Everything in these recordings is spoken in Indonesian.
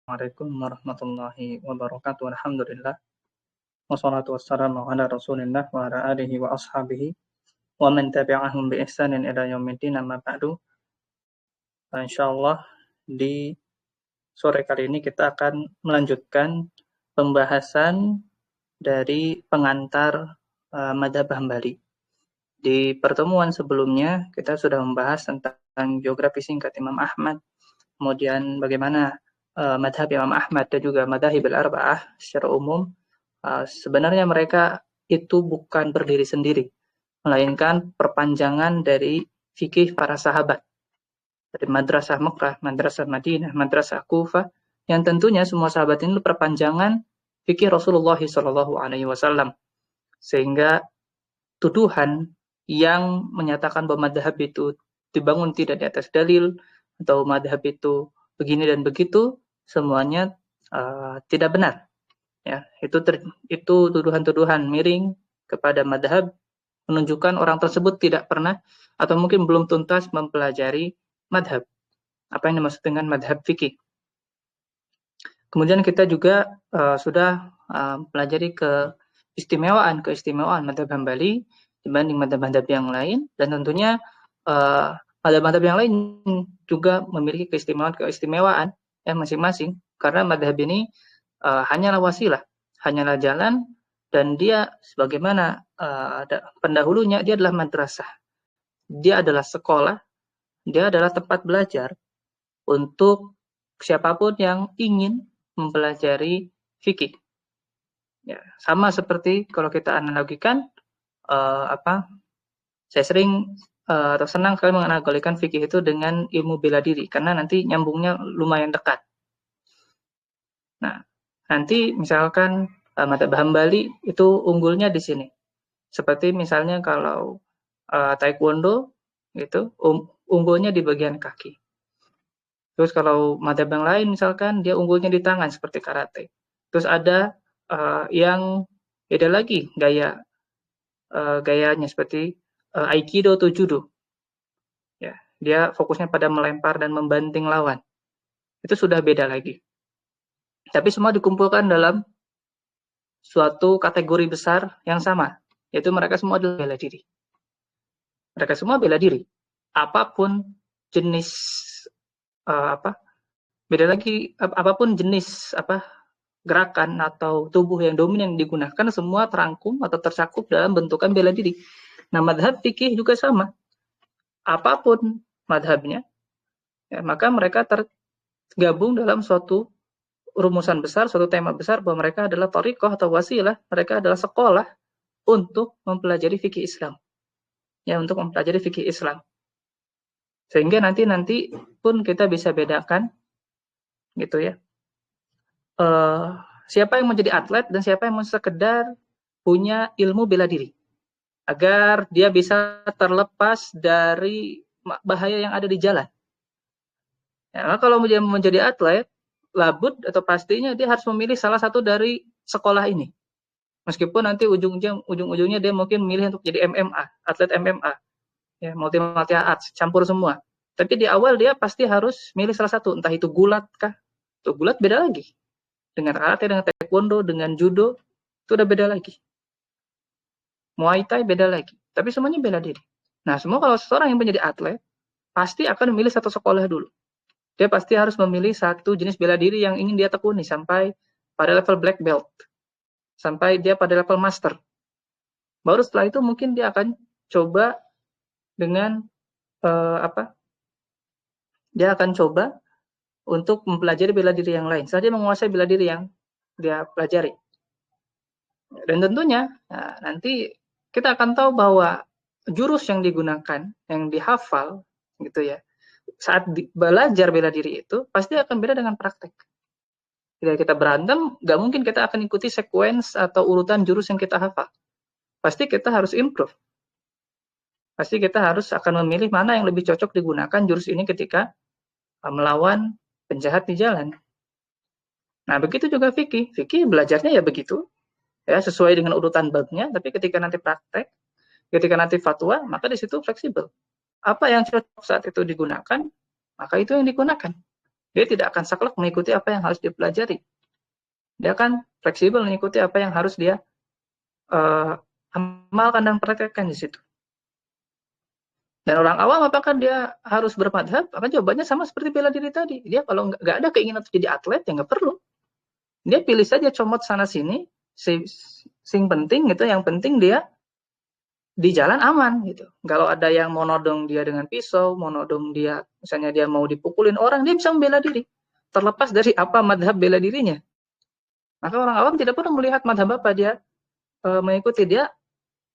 Assalamualaikum warahmatullahi wabarakatuh. Alhamdulillah. Wassalatu wassalamu ala Rasulillah wa ala alihi wa ashabihi wa man tabi'ahum bi ihsanin ila yaumiddin amma ba'du. Insyaallah di sore kali ini kita akan melanjutkan pembahasan dari pengantar Madhab Hambali. Di pertemuan sebelumnya kita sudah membahas tentang geografi singkat Imam Ahmad, kemudian bagaimana madhab Imam Ahmad dan juga madhahib al-arba'ah secara umum, sebenarnya mereka itu bukan berdiri sendiri, melainkan perpanjangan dari fikih para sahabat. Dari madrasah Mekah, madrasah Madinah, madrasah Kufah, yang tentunya semua sahabat ini perpanjangan fikih Rasulullah SAW. Sehingga tuduhan yang menyatakan bahwa madhab itu dibangun tidak di atas dalil, atau madhab itu begini dan begitu, semuanya tidak benar. Ya, itu tuduhan-tuduhan miring kepada madhab, menunjukkan orang tersebut tidak pernah atau mungkin belum tuntas mempelajari madhab. Apa yang dimaksud dengan madhab fikih? Kemudian kita juga sudah pelajari keistimewaan madhab Hambali dibanding madhab-madhab yang lain, dan tentunya madhab-madhab yang lain juga memiliki keistimewaan yang masing-masing, karena madhab ini hanyalah wasilah, hanyalah jalan, dan dia sebagaimana pendahulunya, dia adalah madrasah, dia adalah sekolah, dia adalah tempat belajar untuk siapapun yang ingin mempelajari fikih. Ya, sama seperti kalau kita analogikan, saya sering atau senang sekali menganalogikan fikih itu dengan ilmu bela diri, karena nanti nyambungnya lumayan dekat. Nah, nanti misalkan madhab Hambali itu unggulnya di sini. Seperti misalnya kalau taekwondo itu unggulnya di bagian kaki. Terus kalau madhab yang lain misalkan dia unggulnya di tangan seperti karate. Terus ada yang beda lagi gayanya seperti aikido atau judo. Ya, dia fokusnya pada melempar dan membanting lawan. Itu sudah beda lagi. Tapi semua dikumpulkan dalam suatu kategori besar yang sama, yaitu mereka semua adalah bela diri. Mereka semua bela diri. Apapun jenis beda lagi apapun jenis gerakan atau tubuh yang dominan digunakan, semua terangkum atau tercakup dalam bentukan bela diri. Nah, madhab fikih juga sama. Apapun madhabnya, ya, maka mereka tergabung dalam suatu rumusan besar, suatu tema besar, bahwa mereka adalah thariqah atau wasilah, mereka adalah sekolah untuk mempelajari fikih Islam. Ya, untuk mempelajari fikih Islam. Sehingga nanti pun kita bisa bedakan, gitu ya. Siapa yang menjadi atlet dan siapa yang mau sekedar punya ilmu bela diri, agar dia bisa terlepas dari bahaya yang ada di jalan. Ya, kalau dia menjadi atlet, labud atau pastinya dia harus memilih salah satu dari sekolah ini. Meskipun nanti ujung-ujungnya dia mungkin memilih untuk jadi MMA, atlet MMA, ya, multi arts, campur semua. Tapi di awal dia pasti harus milih salah satu, entah itu gulat kah? Tuh, gulat beda lagi. Dengan karate, dengan taekwondo, dengan judo, itu udah beda lagi. Muay Thai beda lagi. Tapi semuanya bela diri. Nah, semua kalau seseorang yang menjadi atlet, pasti akan memilih satu sekolah dulu. Dia pasti harus memilih satu jenis bela diri yang ingin dia tekuni sampai pada level black belt. Sampai dia pada level master. Baru setelah itu mungkin dia akan coba dengan dia akan coba untuk mempelajari bela diri yang lain. Setelah dia menguasai bela diri yang dia pelajari. Dan tentunya nanti kita akan tahu bahwa jurus yang digunakan, yang dihafal, gitu ya, saat belajar bela diri itu pasti akan beda dengan praktek. Ketika kita berantem, nggak mungkin kita akan ikuti sequence atau urutan jurus yang kita hafal. Pasti kita harus improve. Pasti kita harus akan memilih mana yang lebih cocok digunakan jurus ini ketika melawan penjahat di jalan. Nah, begitu juga fikih. Fikih belajarnya ya begitu, ya, sesuai dengan urutan babnya, tapi ketika nanti praktek, ketika nanti fatwa, maka di situ fleksibel. Apa yang cocok saat itu digunakan, maka itu yang digunakan. Dia tidak akan saklek mengikuti apa yang harus dipelajari. Dia akan fleksibel mengikuti apa yang harus dia amalkan dan praktekkan di situ. Dan orang awam apakah dia harus bermadhab? Maka jawabannya sama seperti bela diri tadi. Dia kalau nggak ada keinginan untuk jadi atlet, ya nggak perlu. Dia pilih saja comot sana sini, sing penting gitu, yang penting dia di jalan aman gitu. Kalau ada yang mau nodong dia dengan pisau, mau nodong dia, misalnya dia mau dipukulin orang, dia bisa membela diri. Terlepas dari apa madhab bela dirinya. Maka orang awam tidak perlu melihat madhab apa dia mengikuti. Dia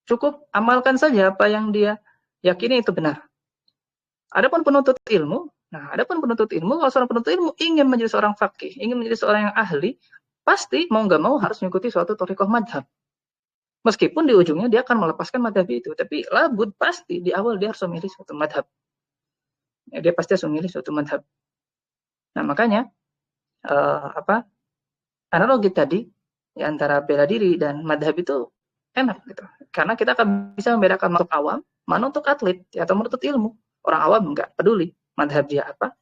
cukup amalkan saja apa yang dia yakini itu benar. Adapun penuntut ilmu, kalau seorang penuntut ilmu ingin menjadi seorang faqih, ingin menjadi seorang yang ahli, pasti mau nggak mau harus mengikuti suatu thariqah madhab. Meskipun di ujungnya dia akan melepaskan madhab itu, tapi labud pasti di awal dia harus memilih suatu madhab. Ya, dia pasti harus memilih suatu madhab. Nah makanya analogi tadi ya, antara bela diri dan madhab itu enak gitu, karena kita akan bisa membedakan mana untuk awam, mana untuk atlet ya, atau menuntut ilmu. Orang awam nggak peduli madhab dia apa,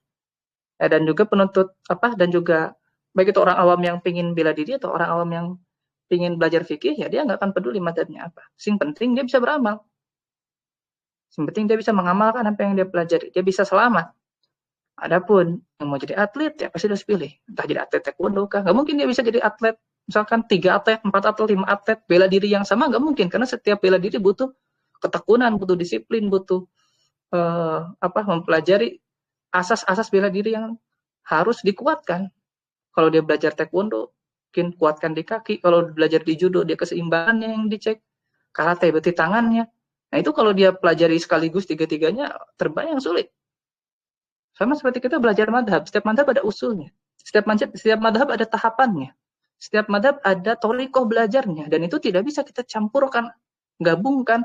ya, dan juga penuntut dan juga baik itu orang awam yang pingin bela diri atau orang awam yang pingin belajar fikih, ya dia nggak akan peduli madhabnya apa. Sing penting dia bisa beramal, sing penting dia bisa mengamalkan apa yang dia pelajari, dia bisa selamat. Adapun yang mau jadi atlet ya pasti harus pilih, entah jadi atlet taekwondo kah, nggak mungkin dia bisa jadi atlet misalkan 3 atlet, 4 atlet, 5 atlet bela diri yang sama, nggak mungkin, karena setiap bela diri butuh ketekunan, butuh disiplin, butuh mempelajari asas-asas bela diri yang harus dikuatkan. Kalau dia belajar taekwondo, mungkin kuatkan di kaki. Kalau belajar di judo, dia keseimbangannya yang dicek. Karate berarti tangannya. Nah itu kalau dia pelajari sekaligus tiga-tiganya, terbayang sulit. Sama seperti kita belajar madhab. Setiap madhab ada usulnya. Setiap madhab ada tahapannya. Setiap madhab ada thariqah belajarnya. Dan itu tidak bisa kita campurkan, gabungkan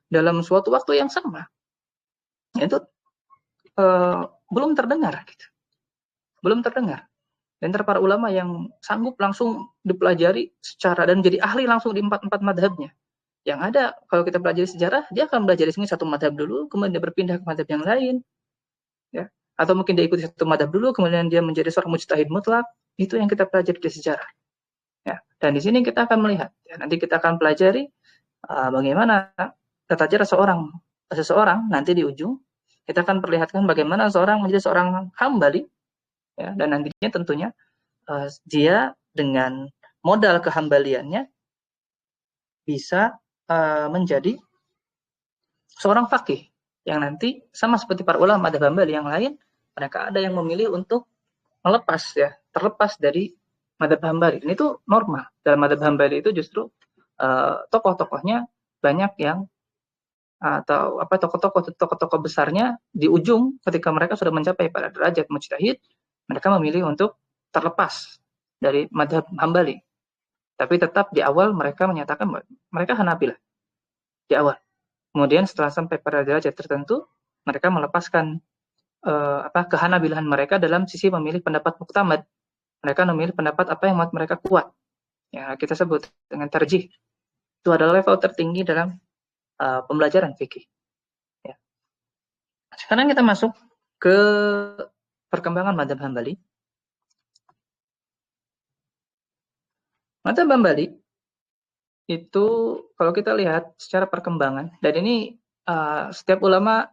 dalam suatu waktu yang sama. Itu belum terdengar. Gitu. Belum terdengar. Dan para ulama yang sanggup langsung dipelajari secara dan jadi ahli langsung di 4 madhabnya. Yang ada, kalau kita pelajari sejarah, dia akan belajar di sini satu madhab dulu, kemudian dia berpindah ke madhab yang lain. Ya. Atau mungkin dia ikuti satu madhab dulu, kemudian dia menjadi seorang mujtahid mutlak. Itu yang kita pelajari di sejarah. Ya. Dan di sini kita akan melihat, ya, nanti kita akan pelajari bagaimana tata cara seseorang nanti di ujung, kita akan perlihatkan bagaimana seorang menjadi seorang hambali, ya, dan nantinya tentunya dia dengan modal kehambaliannya bisa menjadi seorang faqih yang nanti sama seperti para ulama madhab Hambali yang lain, mereka ada yang memilih untuk terlepas dari madhab Hambali. Ini tuh normal. Dalam madhab Hambali itu justru tokoh-tokohnya banyak yang tokoh-tokoh besarnya di ujung ketika mereka sudah mencapai pada derajat mujtahid, mereka memilih untuk terlepas dari madhab Hambali. Tapi tetap di awal mereka menyatakan mereka Hanabilah di awal. Kemudian setelah sampai pada derajat tertentu, mereka melepaskan kehanabilahan mereka dalam sisi memilih pendapat muktamad. Mereka memilih pendapat apa yang mereka kuat. Ya, kita sebut dengan tarjih. Itu adalah level tertinggi dalam pembelajaran fikih. Ya. Sekarang kita masuk ke perkembangan madhab Hambali. Madhab Hambali itu kalau kita lihat secara perkembangan, dan ini setiap ulama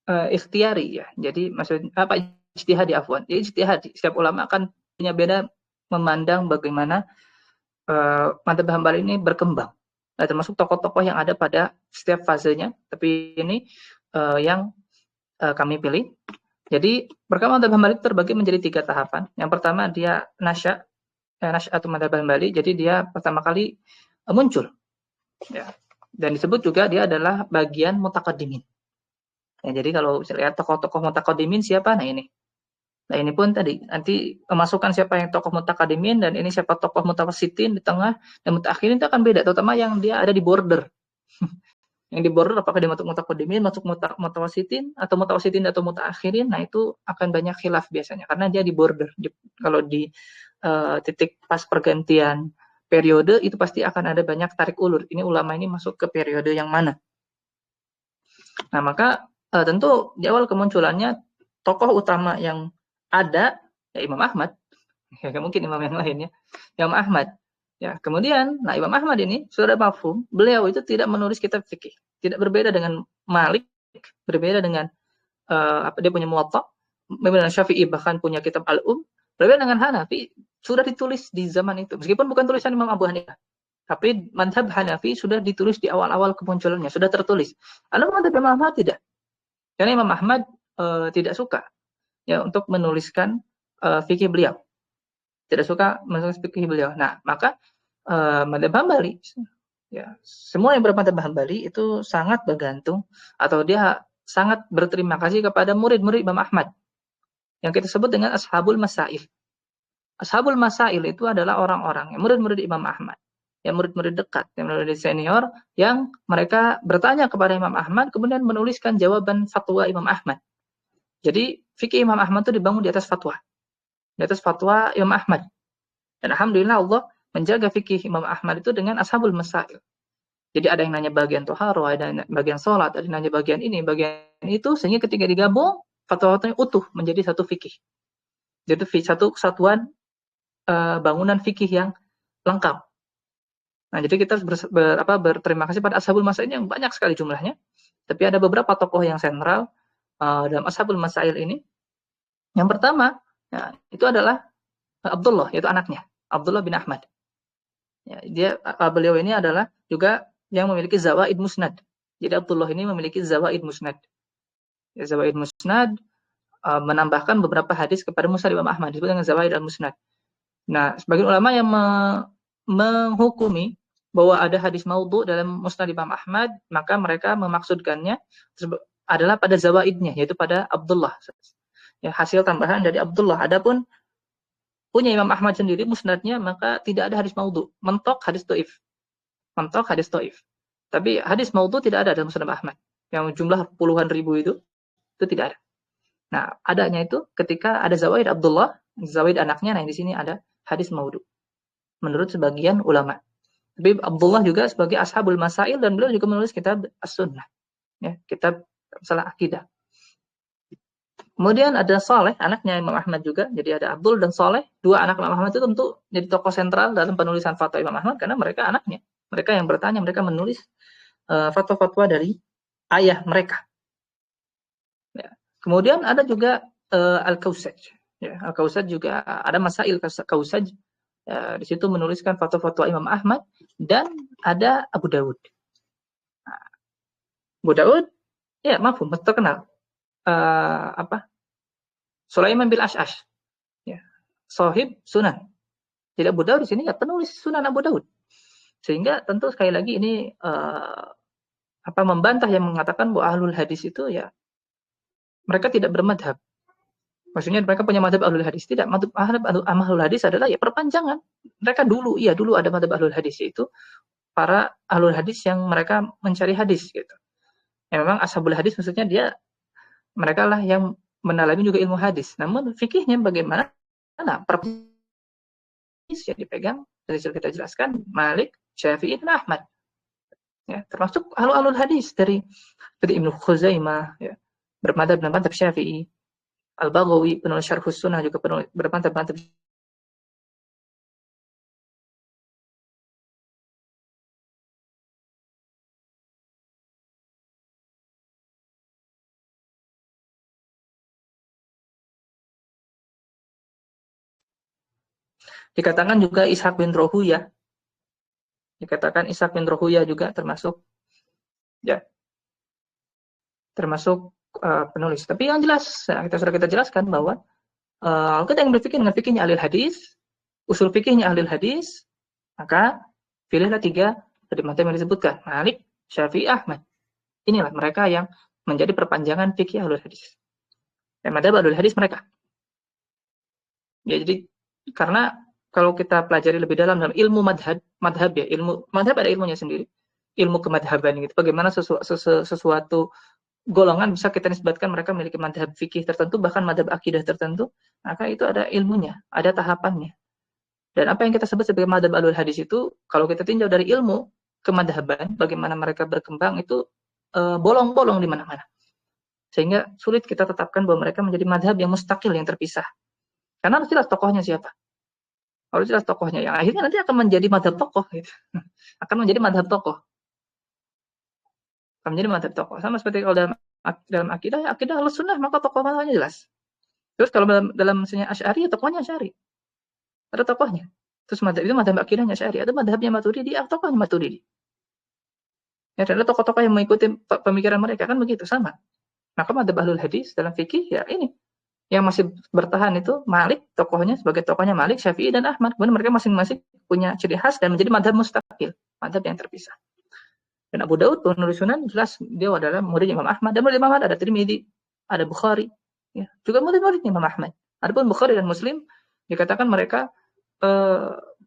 ikhtiari ya. Jadi maksudnya ijtihadi afwan. Jadi ijtihadi. Setiap ulama akan punya beda memandang bagaimana madhab Hambali ini berkembang. Nah, termasuk tokoh-tokoh yang ada pada setiap fasenya. Tapi ini yang kami pilih. Jadi perkembangan madhab Hambali terbagi menjadi 3 tahapan. Yang pertama dia nasy'atu madhab Hambali. Jadi dia pertama kali muncul. Ya. Dan disebut juga dia adalah bagian mutaqaddimin. Ya, jadi kalau lihat tokoh-tokoh mutaqaddimin siapa? Nah ini. Nah ini pun tadi nanti memasukkan siapa yang tokoh mutaqaddimin dan ini siapa tokoh mutawassitin di tengah, dan mutaakhirin itu akan beda, terutama yang dia ada di border. Yang di border apakah dia masuk mutaqaddimin, masuk mutawassitin atau mutaakhirin. Nah itu akan banyak khilaf biasanya karena dia di border. Kalau di titik pas pergantian periode itu pasti akan ada banyak tarik ulur. Ini ulama ini masuk ke periode yang mana. Nah maka tentu di awal kemunculannya tokoh utama yang ada ya Imam Ahmad, ya mungkin imam yang lainnya, Imam Ahmad. Ya, kemudian, nah Imam Ahmad ini sudah mafhum, beliau itu tidak menulis kitab fikih, tidak berbeda dengan Malik, berbeda dengan dia punya Muwatta, berbeda dengan Syafi'i bahkan punya kitab berbeda dengan Hanafi, sudah ditulis di zaman itu, meskipun bukan tulisan Imam Abu Hanifah. Tapi mazhab Hanafi sudah ditulis di awal-awal kemunculannya, sudah tertulis. Lalu mazhab Imam Ahmad tidak. Karena Imam Ahmad tidak suka ya untuk menuliskan fikih beliau. Tidak suka menulis fikih beliau. Nah, maka mazhab Hambali ya, semua yang bermadzhab Hambali itu sangat bergantung atau dia sangat berterima kasih kepada murid-murid Imam Ahmad yang kita sebut dengan ashabul masail. Ashabul masail itu adalah orang-orang yang murid-murid Imam Ahmad, yang murid-murid dekat, yang murid senior, yang mereka bertanya kepada Imam Ahmad, kemudian menuliskan jawaban fatwa Imam Ahmad. Jadi, fikih Imam Ahmad itu dibangun di atas fatwa. Di atas fatwa Imam Ahmad. Dan Alhamdulillah Allah menjaga fikih Imam Ahmad itu dengan ashabul masail. Jadi ada yang nanya bagian toharo, ada yang bagian sholat, ada yang nanya bagian ini, bagian itu, sehingga ketika digabung, fatwa-fatwanya utuh menjadi satu fikih. Jadi satu kesatuan bangunan fikih yang lengkap. Nah, jadi kita berterima kasih pada ashabul masail yang banyak sekali jumlahnya. Tapi ada beberapa tokoh yang sentral dalam ashabul masail ini. Yang pertama, ya, itu adalah Abdullah, yaitu anaknya, Abdullah bin Ahmad. Ya, beliau ini adalah juga yang memiliki zawaid musnad. Jadi Abdullah ini memiliki zawaid musnad. Ya, zawaid musnad menambahkan beberapa hadis kepada musnad Imam Ahmad, disebut dengan zawaid al-musnad. Nah, sebagian ulama yang menghukumi bahwa ada hadis maudhu dalam musnad Imam Ahmad, maka mereka memaksudkannya adalah pada zawaidnya, yaitu pada Abdullah. Ya, hasil tambahan dari Abdullah. Adapun punya Imam Ahmad sendiri musnadnya, maka tidak ada hadis maudhu, mentok hadis dhaif. Mentok hadis dhaif. Tapi hadis maudhu tidak ada dalam musnad Ahmad. Yang jumlah puluhan ribu itu tidak ada. Nah, adanya itu ketika ada zawaid Abdullah, zawaid anaknya, nah di sini ada hadis maudhu. Menurut sebagian ulama. Tapi Abdullah juga sebagai ashabul masail dan beliau juga menulis kitab As-Sunnah. Ya, kitab masalah akidah. Kemudian ada Saleh, anaknya Imam Ahmad juga. Jadi ada Abdul dan Saleh, dua anak Imam Ahmad itu tentu jadi tokoh sentral dalam penulisan fatwa Imam Ahmad karena mereka anaknya. Mereka yang bertanya, mereka menulis fatwa-fatwa dari ayah mereka. Ya. Kemudian ada juga Al-Kausaj. Ya, Al-Kausaj juga ada Masail Kausaj. Di situ menuliskan fatwa-fatwa Imam Ahmad dan ada Abu Dawud. Nah, Abu Dawud, ya mafhum, terkenal. Sulaiman bin Ash'ash, ya, sahib Sunan. Jadi Abu Dawud di sini ya penulis Sunan Abu Dawud. Sehingga tentu sekali lagi ini membantah yang mengatakan bahwa ahlul hadis itu ya mereka tidak bermadhab. Maksudnya mereka punya madhab ahlul hadis. Tidak, madhab ahlul hadis adalah ya perpanjangan. Mereka dulu ada madhab ahlul hadis, yaitu para ahlul hadis yang mereka mencari hadis gitu. Ya memang ashabul hadis maksudnya mereka lah yang mendalami juga ilmu hadis. Namun fikihnya bagaimana? Hadis yang dipegang, dari kita jelaskan, Malik, Syafi'i, dan Ahmad. Ya, termasuk ahlul hadis dari Ibnu Khuzaimah, ya, bermadhab dengan madhab Syafi'i. Al-Baghawi, penulis Syarhus Sunnah juga bermadhab. Dikatakan juga Ishaq bin Rohuyah. Dikatakan Ishaq bin Rohuyah juga termasuk penulis. Tapi yang jelas, sudah kita jelaskan bahwa kita yang berpikir dengan fikihnya ahli hadis, usul fikihnya ahli hadis, maka pilihlah 3 dari materi yang disebutkan, Malik, Syafi'i, Ahmad. Inilah mereka yang menjadi perpanjangan fikih ahli hadis. Dan madhab ahli hadis mereka. Ya, jadi karena kalau kita pelajari lebih dalam ilmu madhab ya, ilmu madhab ada ilmunya sendiri, ilmu kemadhaban gitu. Bagaimana sesuatu golongan bisa kita nisbatkan mereka memiliki madhab fikih tertentu, bahkan madhab akidah tertentu, maka itu ada ilmunya, ada tahapannya. Dan apa yang kita sebut sebagai madhab ahlul hadis itu, kalau kita tinjau dari ilmu kemadhaban, bagaimana mereka berkembang itu bolong-bolong di mana-mana. Sehingga sulit kita tetapkan bahwa mereka menjadi madhab yang mustaqil, yang terpisah. Karena harus jelas tokohnya siapa. Harus jelas tokohnya. Yang akhirnya nanti akan menjadi madhab tokoh. Gitu. Akan menjadi madhab tokoh. Akan menjadi madhab tokoh. Sama seperti kalau dalam akidah, ya akidah Ahlussunnah, maka tokoh madhabnya jelas. Terus kalau dalam misalnya Asy'ari, ya tokohnya Asy'ari. Ada tokohnya. Terus madhab itu madhab akidahnya Asy'ari. Ada madhabnya Maturidi, tokohnya Maturidi. Ya, dan ada tokoh-tokoh yang mengikuti pemikiran mereka. Kan begitu, sama. Maka madhab Ahlul Hadis dalam fikih, ya ini. Yang masih bertahan itu Malik, tokohnya sebagai tokohnya Malik, Syafi'i, dan Ahmad. Kemudian mereka masing-masing punya ciri khas dan menjadi madhab mustaqil. Madhab yang terpisah. Dan Abu Daud, penulis Sunan, jelas dia adalah murid Imam Ahmad. Dan murid Imam Ahmad ada Tirmidzi, ada Bukhari. Ya, juga murid-murid Imam Ahmad. Adapun Bukhari dan Muslim, dikatakan mereka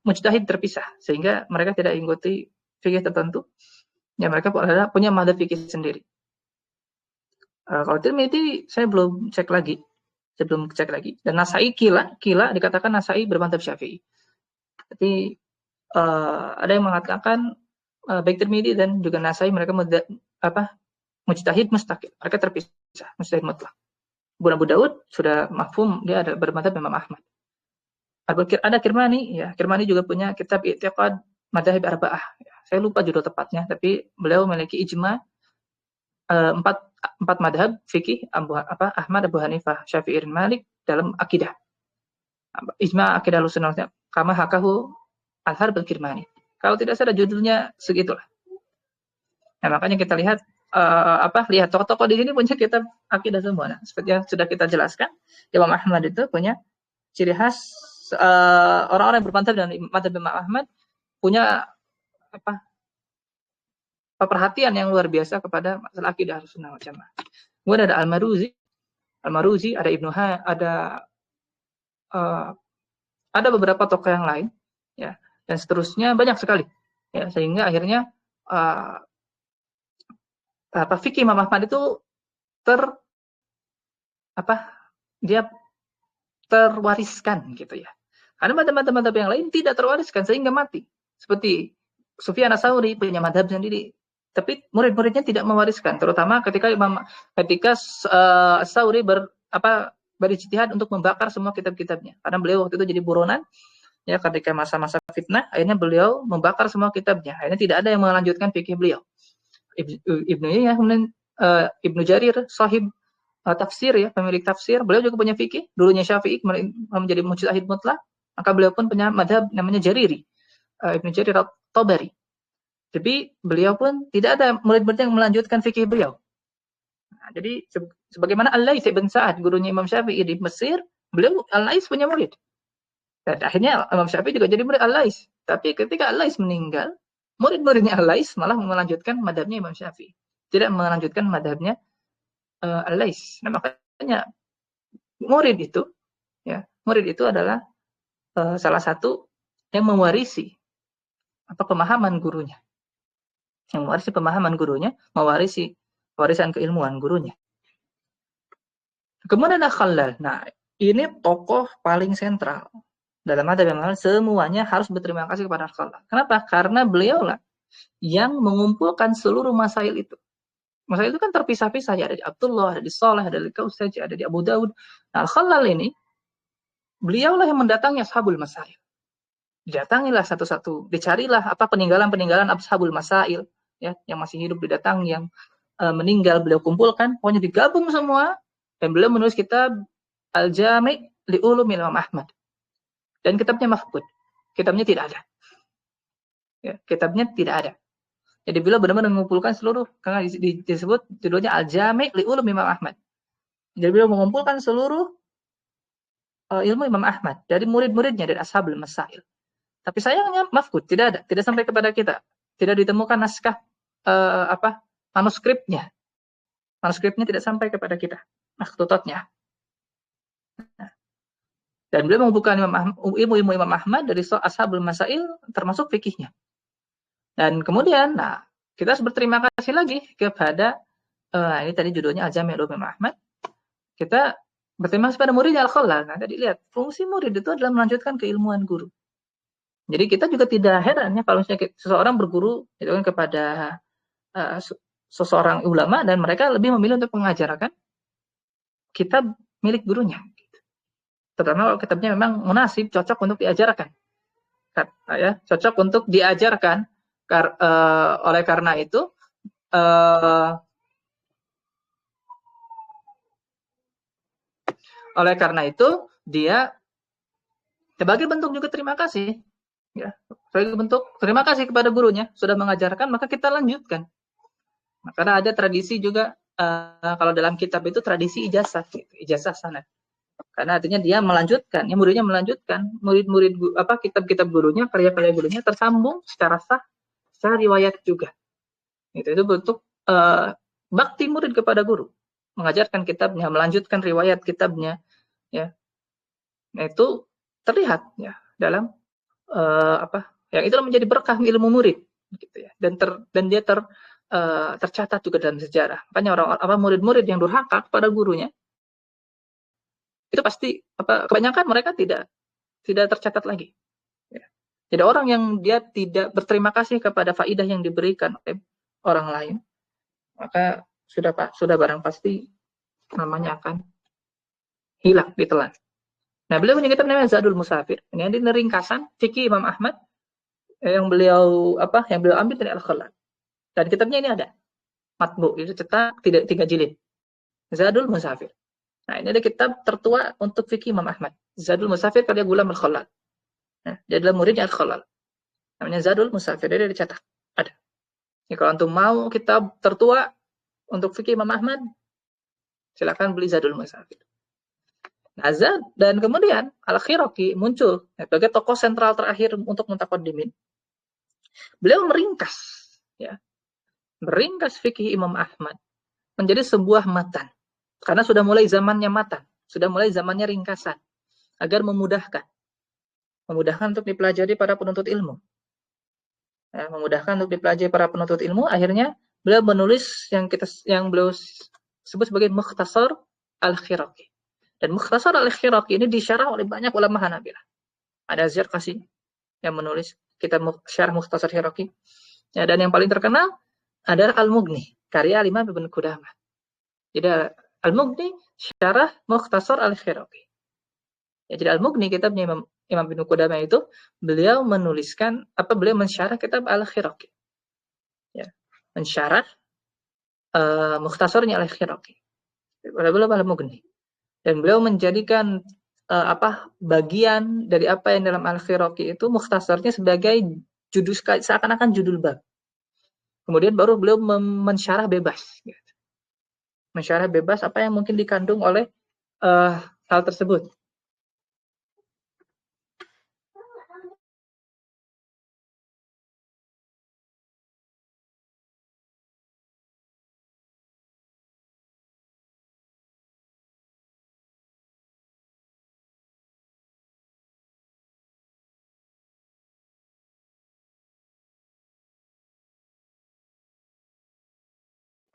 mujtahid terpisah. Sehingga mereka tidak mengikuti fikih tertentu. Ya, mereka punya madhab fikih sendiri. Kalau Tirmidzi, saya belum cek lagi. Dan Nasai kila dikatakan Nasai bermadhab Syafi'i. Tapi ada yang mengatakan baik Tirmidzi dan juga Nasai mereka mujtahid mustaqil. Mereka terpisah, mujtahid mutlak. Abu Daud sudah mafhum, dia ada bermadhab Imam Ahmad. Ada Kirmani, ya Kirmani juga punya kitab I'tiqad Madzhab Arba'ah. Ya, saya lupa judul tepatnya, tapi beliau memiliki ijma empat madhab fikih Ahmad, Abu Hanifah, Syafi'i, dan Malik dalam akidah. Ijma akidah Ahlussunnah kama hakahu Al-Harb Al-Kirmani. Kalau tidak salah judulnya segitulah. Nah, makanya kita lihat lihat tokoh-tokoh di sini punya kitab akidah semua. Nah, seperti yang sudah kita jelaskan, Imam Ahmad itu punya ciri khas orang-orang yang berpantang dengan madhab Imam Ahmad punya perhatian yang luar biasa kepada masalah akidah Ahlussunnah wal Jamaah. Kemudian ada Al-Maruzi, ada Ibnu ada beberapa tokoh yang lain, ya, dan seterusnya banyak sekali, ya, sehingga akhirnya fikih Imam Ahmad itu dia terwariskan gitu ya. Karena madhab-madhab yang lain tidak terwariskan sehingga mati. Seperti Sufyan Ats-Tsauri punya madhab sendiri, tapi murid-muridnya tidak mewariskan. Terutama ketika Ats-Tsauri berijtihad untuk membakar semua kitab-kitabnya. Karena beliau waktu itu jadi buronan, ya, ketika masa-masa fitnah, akhirnya beliau membakar semua kitabnya. Akhirnya tidak ada yang melanjutkan fikih beliau. Ibnu Jarir, sahib tafsir, ya, pemilik tafsir, beliau juga punya fikih. Dulunya Syafi'i menjadi mujtahid mutlak, maka beliau pun punya madhab namanya Jariri, Ibnu Jarir At-Tabari. Tapi beliau pun tidak ada murid-murid yang melanjutkan fikih beliau. Nah, jadi sebagaimana Al-Laits bin Sa'ad, gurunya Imam Syafi'i di Mesir, beliau Al-Laits punya murid. Dan akhirnya Imam Syafi'i juga jadi murid Al-Laits. Tapi ketika Al-Laits meninggal, murid-muridnya Al-Laits malah melanjutkan madhabnya Imam Syafi'i, tidak melanjutkan madhabnya Al-Laits. Nah, makanya murid itu adalah salah satu yang mewarisi pemahaman gurunya. Yang mewarisi pemahaman gurunya, mewarisi warisan keilmuan gurunya. Kemudian Al-Khallal. Nah, ini tokoh paling sentral dalam madhab Imam Ahmad. Semuanya harus berterima kasih kepada Al-Khallal. Kenapa? Karena beliaulah yang mengumpulkan seluruh masail itu. Masail itu kan terpisah-pisah, ya, ada di Abdullah, ada di Saleh, ada di Kausaj, ada di Abu Daud. Nah, Al-Khallal ini, beliaulah yang mendatangi ashabul masail. Didatangilah satu-satu, dicarilah peninggalan-peninggalan ashabul masail, ya, yang masih hidup, didatangi, yang meninggal beliau kumpulkan, pokoknya digabung semua, dan beliau menulis kitab Al-Jami' li Ulumil Imam Ahmad. Dan kitabnya mafqud. Kitabnya tidak ada. Ya, kitabnya tidak ada. Jadi beliau benar-benar mengumpulkan seluruh, karena disebut judulnya Al-Jami' li Ulumil Imam Ahmad. Jadi beliau mengumpulkan seluruh ilmu Imam Ahmad dari murid-muridnya, dari ashabul masail. Tapi sayangnya mafqud, tidak sampai kepada kita. Tidak ditemukan naskah manuskripnya. Manuskripnya tidak sampai kepada kita. Makhtutotnya. Dan beliau mengumpulkan ilmu Imam Ahmad dari ashabul masail, termasuk fikihnya. Dan kemudian, kita harus berterima kasih lagi kepada ini tadi judulnya Al-Jami' li Imam Ahmad. Kita berterima kasih pada muridnya Al-Khallal. Nah, tadi lihat, fungsi murid itu adalah melanjutkan keilmuan guru. Jadi kita juga tidak heran, ya, kalau misalnya seseorang berguru itu kan kepada seseorang ulama, dan mereka lebih memilih untuk mengajarkan kitab milik gurunya. terutama kalau kitabnya memang munasib, cocok untuk diajarkan. Ya, cocok untuk diajarkan. Oleh karena itu, dia sebagai bentuk juga terima kasih, ya, sebagai bentuk terima kasih kepada gurunya sudah mengajarkan, maka kita lanjutkan. Karena ada tradisi juga, kalau dalam kitab itu tradisi ijazah, gitu, ijazah sanad. Karena artinya dia melanjutkan, ya, muridnya melanjutkan, murid-murid kitab-kitab gurunya, karya-karya gurunya tersambung secara sah, secara riwayat juga. Itu bentuk bakti murid kepada guru, mengajarkan kitabnya, melanjutkan riwayat kitabnya, ya. Nah, itu terlihat ya dalam yang itu menjadi berkah ilmu murid, gitu ya. Dan dia tercatat juga dalam sejarah. Makanya murid-murid yang durhaka kepada gurunya itu pasti kebanyakan mereka tidak tercatat lagi. Ya. Jadi orang yang dia tidak berterima kasih kepada faidah yang diberikan oleh orang lain, maka sudah barang pasti namanya akan hilang, ditelan. Nah, beliau punya kitab namanya Zadul Musafir. Ini ringkasan fikih Imam Ahmad yang beliau ambil dari Al-Khalal. Dan kitabnya ini ada matbu, itu cetak 3 jilid. Zadul Musafir. Nah, ini ada kitab tertua untuk fikih Imam Ahmad. Zadul Musafir karya Ghulam Al-Khalal. Nah, dia adalah muridnya Al-Khalal. Namanya Zadul Musafir, dia dicetak. Ada. Jadi kalau antum mau kitab tertua untuk fikih Imam Ahmad, silakan beli Zadul Musafir. Nah, dan kemudian Al-Khiraqi muncul sebagai tokoh sentral terakhir untuk mutaqaddimin. Beliau meringkas fikih Imam Ahmad menjadi sebuah matan. Karena sudah mulai zamannya matan, sudah mulai zamannya ringkasan, agar memudahkan untuk dipelajari para penuntut ilmu. Ya, memudahkan untuk dipelajari para penuntut ilmu, akhirnya beliau menulis yang beliau sebut sebagai Mukhtasar Al-Khiraqi. Dan Mukhtasar Al-Khiraqi ini disyarah oleh banyak ulama Hanabilah. Ada Zarqasi yang menulis kitab Syarah Mukhtasar Khiraqi. Ya, dan yang paling terkenal adalah Al-Mughni, karya Imam Ibn Qudamah. Jadi Al-Mughni Syarah Mukhtasar Al-Khiraqi. Ya, jadi Al-Mughni kitabnya Imam Ibn Qudamah itu beliau mensyarah kitab Al-Khiraqi. Ya, mensyarah Mukhtasarnya Al-Khiraqi. Beliau Al-Mughni. Dan beliau menjadikan bagian dari apa yang dalam Al-Khiraqi itu mukhtasarnya sebagai judul, seakan-akan judul bab. Kemudian baru beliau mensyarah bebas. Mensyarah bebas apa yang mungkin dikandung oleh hal tersebut.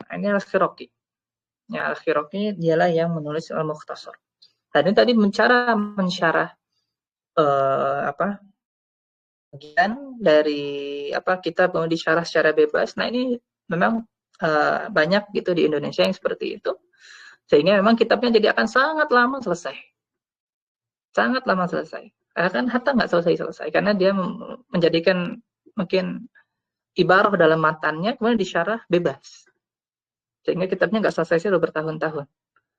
Nah, ini Al-Khiraqi. Ya, Al-Khiraqi dialah yang menulis Al-Mukhtasar. Dan ini tadi mensyarah bagian dari kitab yang disyarah secara bebas. Nah, ini memang banyak gitu di Indonesia yang seperti itu. Sehingga memang kitabnya jadi akan sangat lama selesai. Sangat lama selesai. Karena kan hatta nggak selesai-selesai. Karena dia menjadikan mungkin ibarah dalam matannya, kemudian disyarah bebas. Sehingga kitabnya nggak selesai sudah bertahun-tahun.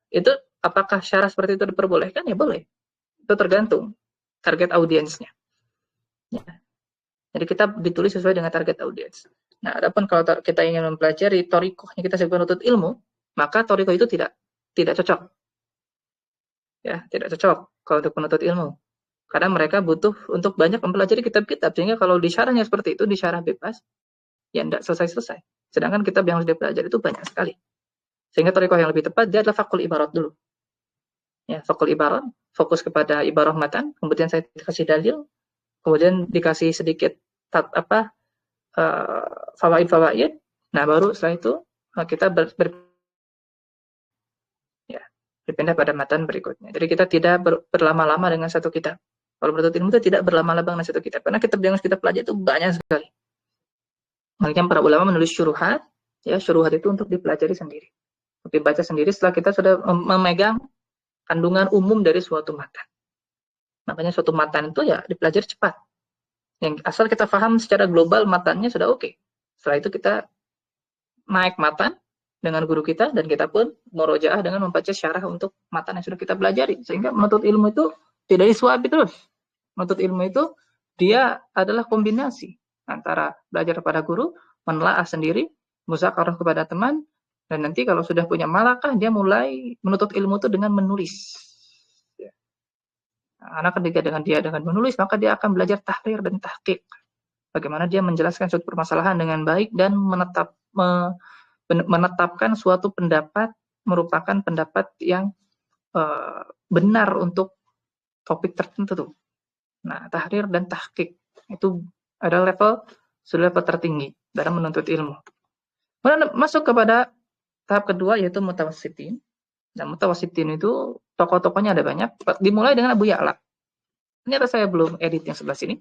Itu apakah syarah seperti itu diperbolehkan? Ya boleh. Itu tergantung target audiensnya. Ya. Jadi kita ditulis sesuai dengan target audiens. Nah, adapun kalau kita ingin mempelajari thoriqohnya kita sebagai penuntut ilmu, maka thoriqoh itu tidak cocok. Ya, tidak cocok kalau untuk penuntut ilmu. Karena mereka butuh untuk banyak mempelajari kitab-kitab, sehingga kalau disyarahnya seperti itu, disyarah bebas, ya tidak selesai-selesai. Sedangkan kitab yang harus dipelajari itu banyak sekali. Sehingga thoriqoh yang lebih tepat, dia adalah fakul ibarat dulu. Ya, fakul ibarat, fokus kepada ibarah matan, kemudian saya kasih dalil, kemudian dikasih sedikit fawaid, nah baru setelah itu kita berpindah pada matan berikutnya. Jadi kita tidak berlama-lama dengan satu kitab. Kalau menuntut ilmu itu tidak berlama-lama dengan satu kitab, karena kitab yang harus kita pelajari itu banyak sekali. Makanya para ulama menulis syuruhat, ya syuruhat itu untuk dipelajari sendiri, untuk dibaca sendiri setelah kita sudah memegang kandungan umum dari suatu matan. Makanya suatu matan itu ya dipelajari cepat. Yang asal kita paham secara global matannya sudah oke. Setelah itu kita naik matan dengan guru kita dan kita pun murojaah dengan membaca syarah untuk matan yang sudah kita pelajari. Sehingga menuntut ilmu itu tidak disuapi terus. Menuntut ilmu itu dia adalah kombinasi antara belajar kepada guru, menelaah sendiri, muzakarah kepada teman, dan nanti kalau sudah punya malakah dia mulai menuntut ilmu itu dengan menulis. Ya. Nah, ketika dengan menulis maka dia akan belajar tahrir dan tahqiq. Bagaimana dia menjelaskan suatu permasalahan dengan baik dan menetapkan suatu pendapat merupakan pendapat yang benar untuk topik tertentu. Nah, tahrir dan tahqiq itu adalah level tertinggi dalam menuntut ilmu. Kemudian masuk kepada tahap kedua yaitu mutawassitin. Nah, mutawassitin itu tokoh-tokohnya ada banyak. Dimulai dengan Abu Ya'la. Ternyata saya belum edit yang sebelah sini.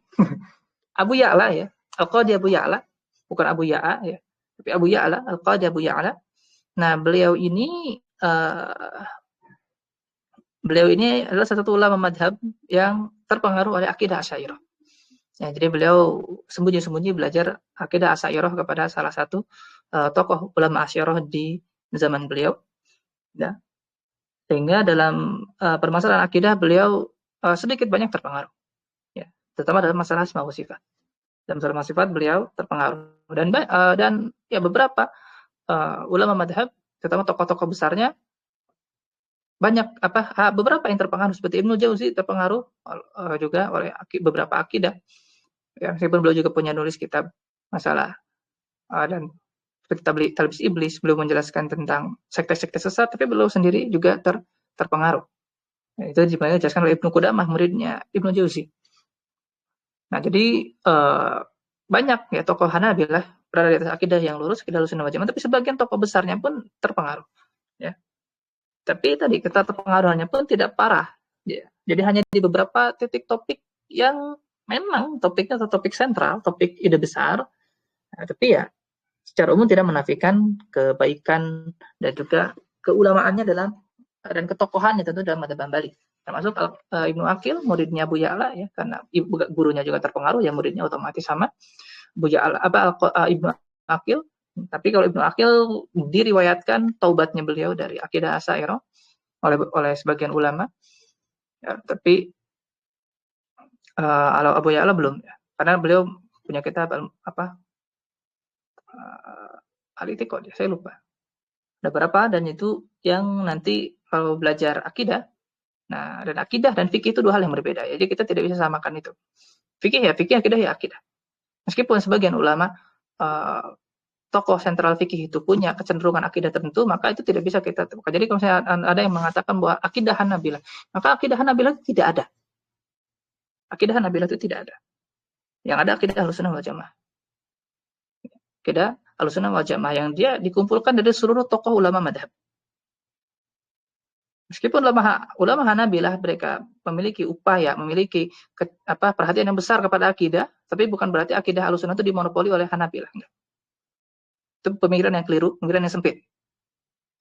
Abu Ya'la ya. Al-Qadi Abu Ya'la, bukan Abu Ya'a ya. Tapi Abu Ya'la, Al-Qadi Abu Ya'la. Nah, beliau ini adalah salah satu ulama madhab yang terpengaruh oleh akidah Asy'ariyah. Ya, jadi beliau sembunyi-sembunyi belajar akidah Asy'ariyah kepada salah satu tokoh ulama Asy'ariyah di zaman beliau. Ya. Sehingga dalam permasalahan akidah beliau sedikit banyak terpengaruh. Ya, terutama dalam masalah asma wa sifat. Dalam masalah sifat beliau terpengaruh dan ya beberapa ulama madhab, terutama tokoh-tokoh besarnya banyak beberapa yang terpengaruh seperti Ibnu Jauzi terpengaruh juga oleh beberapa akidah. Ya, meskipun beliau juga punya nulis kitab masalah dan seperti Talbis Iblis, beliau menjelaskan tentang sekte-sekte sesat, tapi beliau sendiri juga terpengaruh. Nah, itu dijelaskan oleh Ibnu Qudamah, muridnya Ibnu Jauzi. Nah, jadi banyak ya tokoh Hanabilah berada di atas akidah yang lurus, akidah Ahlussunnah wal Jamaah, tapi sebagian tokoh besarnya pun terpengaruh. Ya. Tapi tadi kita terpengaruhannya pun tidak parah. Ya. Jadi hanya di beberapa titik topik yang memang topiknya atau topik sentral, topik ide besar. Nah, tapi ya secara umum tidak menafikan kebaikan dan juga keulamaannya dan ketokohannya tentu dalam madzhab Hambali. Termasuk Ibnu Aqil, muridnya Abu Ya'la ya, karena gurunya juga terpengaruh ya muridnya otomatis sama Abu Ya'la Ibnu Aqil. Tapi kalau Ibnu Aqil diriwayatkan taubatnya beliau dari akidah Asy'ariyah oleh sebagian ulama. Ya, tapi kalau Abu Ya'la belum ya. Karena beliau punya kitab Al-I'tiqad, saya lupa. Ada berapa dan itu yang nanti kalau belajar akidah. Nah, dan akidah dan fikih itu dua hal yang berbeda. Jadi kita tidak bisa samakan itu. Fikih ya fikih, akidah ya akidah. Meskipun sebagian ulama tokoh sentral fikih itu punya kecenderungan akidah tertentu, maka itu tidak bisa kita temukan. Jadi kalau misalnya ada yang mengatakan bahwa akidah Hanabilah, maka akidah Hanabilah itu tidak ada. Akidah Hanabilah itu tidak ada. Yang ada akidah Ahlussunnah wal Jamaah. Akidah Ahlussunnah wal Jamaah yang dia dikumpulkan dari seluruh tokoh ulama madhab. Meskipun ulama Hanabilah mereka memiliki upaya, memiliki perhatian yang besar kepada akidah, tapi bukan berarti akidah Ahlussunnah itu dimonopoli oleh Hanabilah. Enggak. Itu pemikiran yang keliru, pemikiran yang sempit.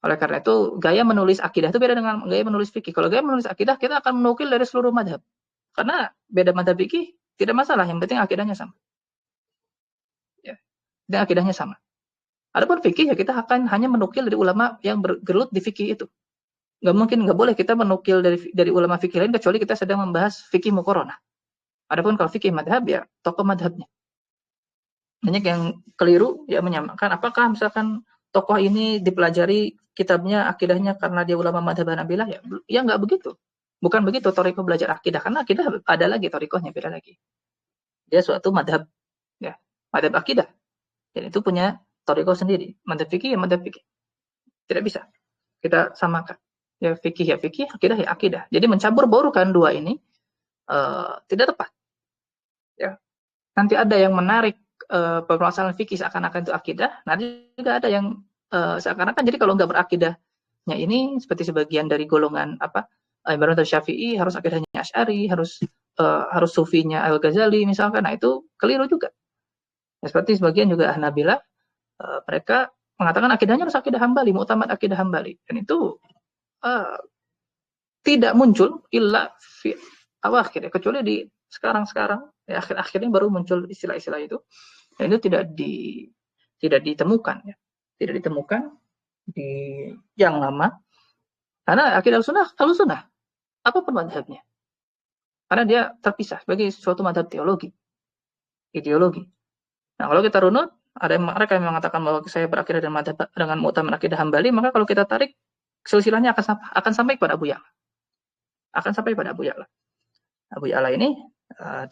Oleh karena itu, gaya menulis akidah itu beda dengan gaya menulis fikih. Kalau gaya menulis akidah, kita akan menukil dari seluruh madhab. Karena beda madhab fikih, tidak masalah. Yang penting akidahnya sama. Ya, dan akidahnya sama. Adapun fikih, ya kita akan hanya menukil dari ulama yang bergelut di fikih itu. Nggak boleh kita menukil dari ulama fikih lain, kecuali kita sedang membahas fikih muqaranah. Adapun kalau fikih madhab, ya tokoh madhabnya. Banyak yang keliru ya menyamakan apakah misalkan tokoh ini dipelajari kitabnya akidahnya karena dia ulama madhab Hanabilah ya nggak begitu. Bukan begitu thariqah belajar akidah, karena akidah ada lagi thariqahnya, beda lagi. Dia suatu madhab ya, madhab akidah. Dan itu punya thariqah sendiri. Madhab fikih ya madhab fikih. Tidak bisa kita samakan. Ya fikih, akidah ya akidah. Jadi mencampur baurkan dua ini tidak tepat. Ya. Nanti ada yang menarik permasalahan fikih seakan-akan itu akidah. Nanti juga ada yang seakan-akan jadi kalau nggak berakidahnya ini seperti sebagian dari golongan Imam Syafi'i harus akidahnya Asy'ari, harus sufinya Al-Ghazali misalkan. Nah, itu keliru juga. Ya, seperti sebagian juga Hanabilah mereka mengatakan akidahnya harus akidah Hambali, mu'tamad akidah Hambali. Dan itu tidak muncul illa awakhir, kecuali di sekarang-sekarang, ya akhir-akhir ini baru muncul istilah-istilah itu. Dan itu tidak ditemukan, ya. Tidak ditemukan di yang lama. Karena akidah Ahlussunnah apapun madhabnya. Karena dia terpisah sebagai suatu madhab teologi, ideologi. Nah, kalau kita runut, ada mereka yang mengatakan bahwa saya berakidah dengan mu'tamad akidah Hambali, maka kalau kita tarik silsilahnya akan sampai kepada Abu Ya'la. Akan sampai pada Abu Ya'la. Abu Ya'la ini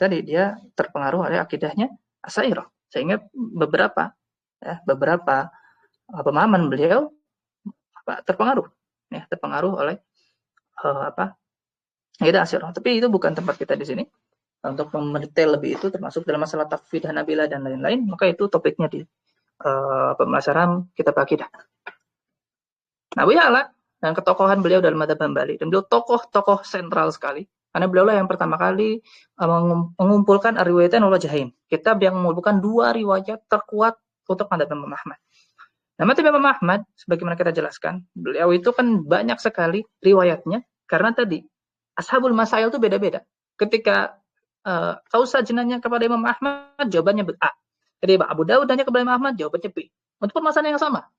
tadi dia terpengaruh oleh akidahnya Asy'ariyah, sehingga beberapa pemahaman beliau terpengaruh oleh akidah Asy'ariyah. Tapi itu bukan tempat kita di sini untuk mendetail lebih itu, termasuk dalam masalah tafwid Hanabilah dan lain-lain, maka itu topiknya di pembahasan kitab akidah. Nah, Abu Ya'la dan ketokohan beliau dalam madzhab Hambali, dan beliau tokoh sentral sekali karena beliau lah yang pertama kali mengumpulkan riwayat al-Wajhain, kitab yang mengumpulkan 2 riwayat terkuat untuk madzhab Imam Ahmad. Nah, madzhab Imam Ahmad sebagaimana kita jelaskan, beliau itu kan banyak sekali riwayatnya karena tadi ashabul masail itu beda-beda. Ketika Kausa jenanya kepada Imam Ahmad, jawabannya A. Jadi Abu Dawud nanya kepada Imam Ahmad, jawabannya B. Untuk permasalahan yang sama.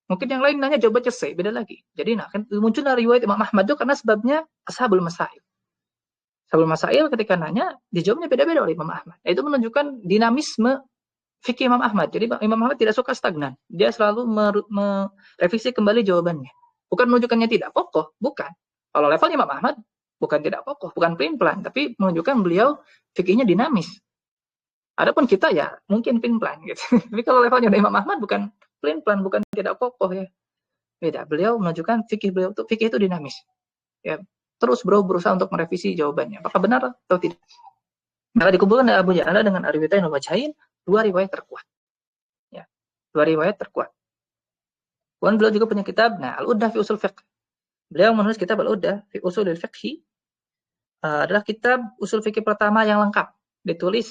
Mungkin yang lain nanya jawabannya C, beda lagi. Jadi munculnya riwayat Imam Ahmad itu karena sebabnya ashabul masail. Ashabul masail ketika nanya, dijawabnya beda-beda oleh Imam Ahmad. Itu menunjukkan dinamisme fikih Imam Ahmad. Jadi Imam Ahmad tidak suka stagnan. Dia selalu merevisi kembali jawabannya. Bukan menunjukkannya tidak kokoh, bukan. Kalau level Imam Ahmad, bukan tidak kokoh, bukan plain-plan, tapi menunjukkan beliau fikihnya dinamis. Adapun kita ya mungkin plain-plan gitu. Tapi kalau levelnya Imam Ahmad bukan plain-plan, bukan tidak kokoh ya. Beda. Beliau menunjukkan fikih itu dinamis. Ya, terus berusaha untuk merevisi jawabannya. Apakah benar atau tidak? Maka dikumpulkan oleh Abu Ya'la dengan riwayat al-Wajhain, 2 riwayat terkuat. Ya, 2 riwayat terkuat. Kemudian beliau juga punya kitab, Al-Uddah fi Usul Fiqh. Beliau menulis kitab Al-Uddah fi Usulil Fiqh, adalah kitab usul fikih pertama yang lengkap ditulis,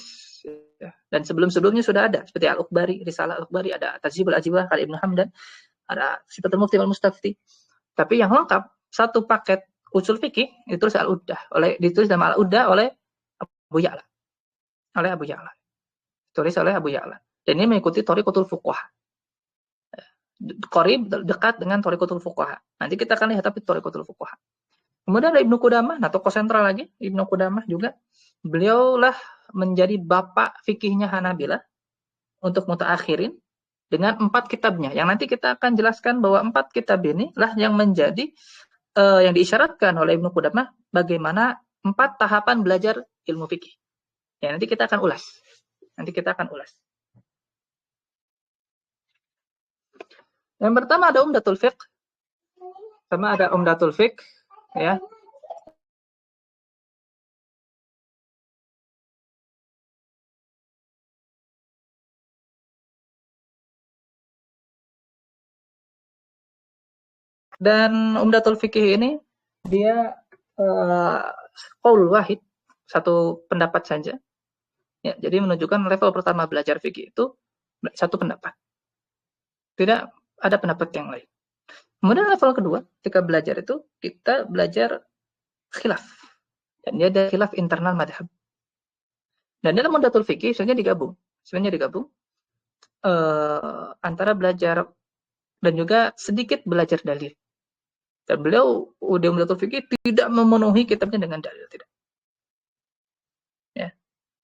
ya. Dan sebelum-sebelumnya sudah ada seperti Al-Ukhbari, Risalah Al-Ukhbari, ada Tajzibul Ajibah kali Ibnu Hamdan, ada Sifatul Mufti wal Mustafti. Tapi yang lengkap satu paket usul fikih ditulis ditulis dalam Al-Uddah oleh Abu Ya'la. Ditulis oleh Abu Ya'la. Dan ini mengikuti Thariqatul Fuqaha. Qarib, dekat dengan Thariqatul Fuqaha. Nanti kita akan lihat tapi Thariqatul Fuqaha. Kemudian ada Ibnu Qudamah, tokoh sentral lagi, Ibnu Qudamah juga. Beliau lah menjadi bapak fikihnya Hanabilah untuk mutaakhirin dengan 4 kitabnya. Yang nanti kita akan jelaskan bahwa 4 kitab ini lah yang menjadi yang diisyaratkan oleh Ibnu Qudamah bagaimana 4 tahapan belajar ilmu fikih. Ya, nanti kita akan ulas. Yang pertama ada Umdatul Fiqh. Ya. Dan Umdatul Fiqh ini dia qaul wahid, satu pendapat saja. Ya, jadi menunjukkan level pertama belajar fikih itu satu pendapat. Tidak ada pendapat yang lain. Kemudian level kedua, ketika belajar itu kita belajar khilaf. Dan dia ada khilaf internal madhab. Dan dalam Umdatul Fiqh sebenarnya digabung antara belajar dan juga sedikit belajar dalil. Dan beliau di Umdatul Fiqh tidak memenuhi kitabnya dengan dalil, tidak. Ya.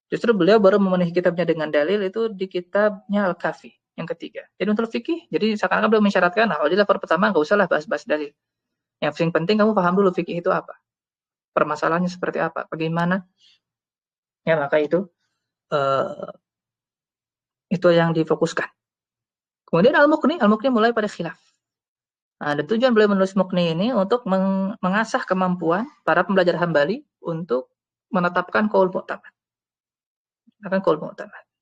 Justru beliau baru memenuhi kitabnya dengan dalil itu di kitabnya Al-Kafi yang ketiga. Jadi Umdatul Fiqh, jadi seakan-akan beliau mensyaratkan, kalau di level pertama nggak usahlah bahas-bahas dalil. Yang penting kamu paham dulu fikih itu apa, permasalahannya seperti apa, bagaimana. Ya, maka itu yang difokuskan. Kemudian Al-Muqni mulai pada khilaf. Nah, dan tujuan beliau menulis Muqni ini untuk mengasah kemampuan para pembelajar Hambali untuk menetapkan qaul mu'tamad.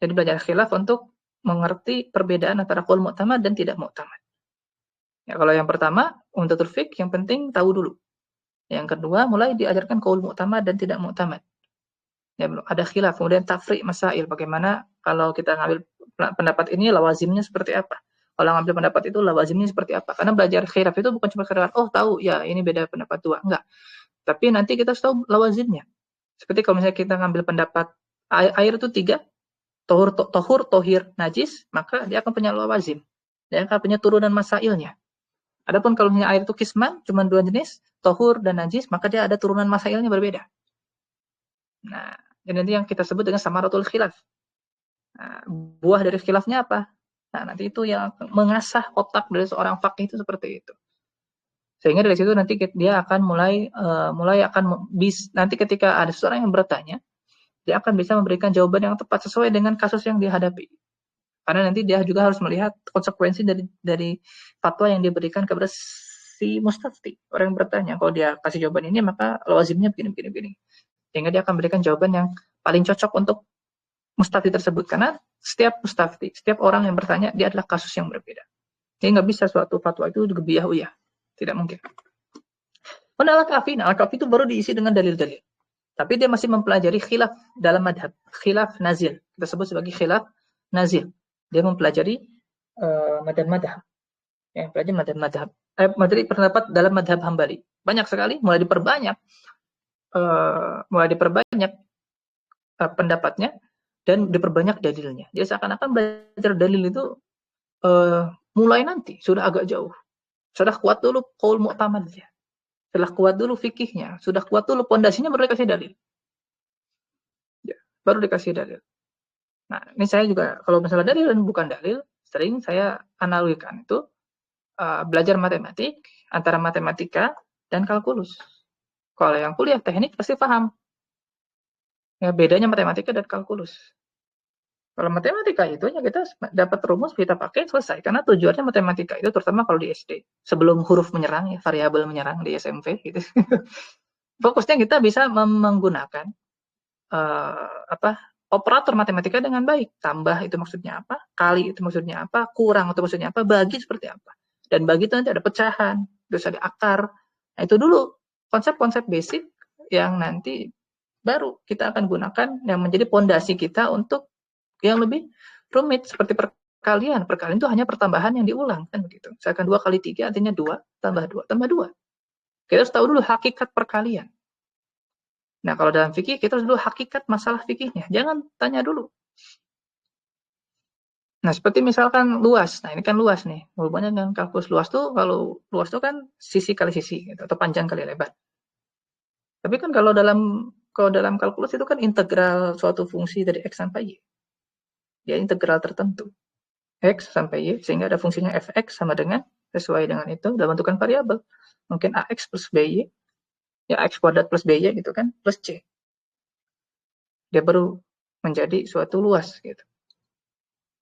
Jadi belajar khilaf untuk mengerti perbedaan antara qaul mu'tamad dan tidak mu'tamad. Ya, kalau yang pertama, Umdatul Fiqh yang penting tahu dulu. Yang kedua, mulai diajarkan qaul mu'tamad dan tidak mu'tamad. Ya, ada khilaf, kemudian tafri' masail, bagaimana kalau kita ngambil pendapat ini lawazimnya seperti apa? Kalau ngambil pendapat itu lawazimnya seperti apa? Karena belajar khilaf itu bukan cuma sekedar tahu ya ini beda pendapat 2, enggak. Tapi nanti kita harus tahu lawazimnya. Seperti kalau misalnya kita ngambil pendapat air itu 3, tohur, tohir, najis, maka dia akan punya lawazim. Dia akan punya turunan masailnya. Adapun kalau misalnya air itu kisman, cuma 2 jenis, tohur dan najis, maka dia ada turunan masailnya berbeda. Nah, ini nanti yang kita sebut dengan samaratul khilaf. Nah, buah dari khilafnya apa? Nah, nanti itu yang mengasah otak dari seorang faqih itu seperti itu. Sehingga dari situ nanti dia akan nanti ketika ada seseorang yang bertanya, dia akan bisa memberikan jawaban yang tepat sesuai dengan kasus yang dihadapi. Karena nanti dia juga harus melihat konsekuensi dari fatwa yang diberikan kepada si mustafti, orang yang bertanya. Kalau dia kasih jawaban ini, maka lawazimnya begini. Sehingga dia akan berikan jawaban yang paling cocok untuk mustafti tersebut. Karena setiap mustafti, setiap orang yang bertanya, dia adalah kasus yang berbeda. Jadi nggak bisa suatu fatwa itu gebiyah-uyah. Tidak mungkin. Al-Kafi itu baru diisi dengan dalil-dalil. Tapi dia masih mempelajari khilaf dalam madhab. Khilaf nazil. Kita sebut sebagai khilaf nazil. Dia mempelajari madhab-madhab. Ya, pelajari madhab-madhab. Materi pendapat dalam madhab Hambali. Banyak sekali, mulai diperbanyak pendapatnya dan diperbanyak dalilnya. Jadi seakan-akan belajar dalil itu mulai nanti, sudah agak jauh. Sudah kuat dulu qaul mu'tamadnya. Sudah kuat dulu fikihnya. Sudah kuat dulu pondasinya, baru dikasih dalil. Ya, baru dikasih dalil. Nah, ini saya juga, kalau misalnya dalil dan bukan dalil, sering saya analogikan itu belajar matematik, antara matematika dan kalkulus. Kalau yang kuliah teknik pasti paham. Ya, bedanya matematika dan kalkulus. Kalau matematika itu ya kita dapat rumus, kita pakai, selesai. Karena tujuannya matematika itu terutama kalau di SD. Sebelum huruf menyerang, ya, variabel menyerang di SMP gitu. Fokusnya kita bisa menggunakan operator matematika dengan baik. Tambah itu maksudnya apa, kali itu maksudnya apa, kurang itu maksudnya apa, bagi seperti apa. Dan bagi itu nanti ada pecahan, terus ada akar. Nah, itu dulu konsep-konsep basic yang nanti baru kita akan gunakan yang menjadi pondasi kita untuk yang lebih rumit seperti perkalian. Perkalian itu hanya pertambahan yang diulang kan begitu. Misalkan 2 kali 3 artinya 2 tambah 2 tambah 2. Kita harus tahu dulu hakikat perkalian. Nah, kalau dalam fikih kita harus dulu hakikat masalah fikihnya. Jangan tanya dulu. Nah, seperti misalkan luas. Nah, ini kan luas nih. Hubungannya dengan kalkulus luas tuh, kalau luas tuh kan sisi kali sisi gitu, atau panjang kali lebar. Tapi kan kalau dalam kalkulus itu kan integral suatu fungsi dari x sampai y. Dia integral tertentu. X sampai Y, sehingga ada fungsinya fx sama dengan, sesuai dengan itu, dalam bentukan variabel. Mungkin ax plus by, ya x kuadrat plus by gitu kan, plus c. Dia baru menjadi suatu luas gitu.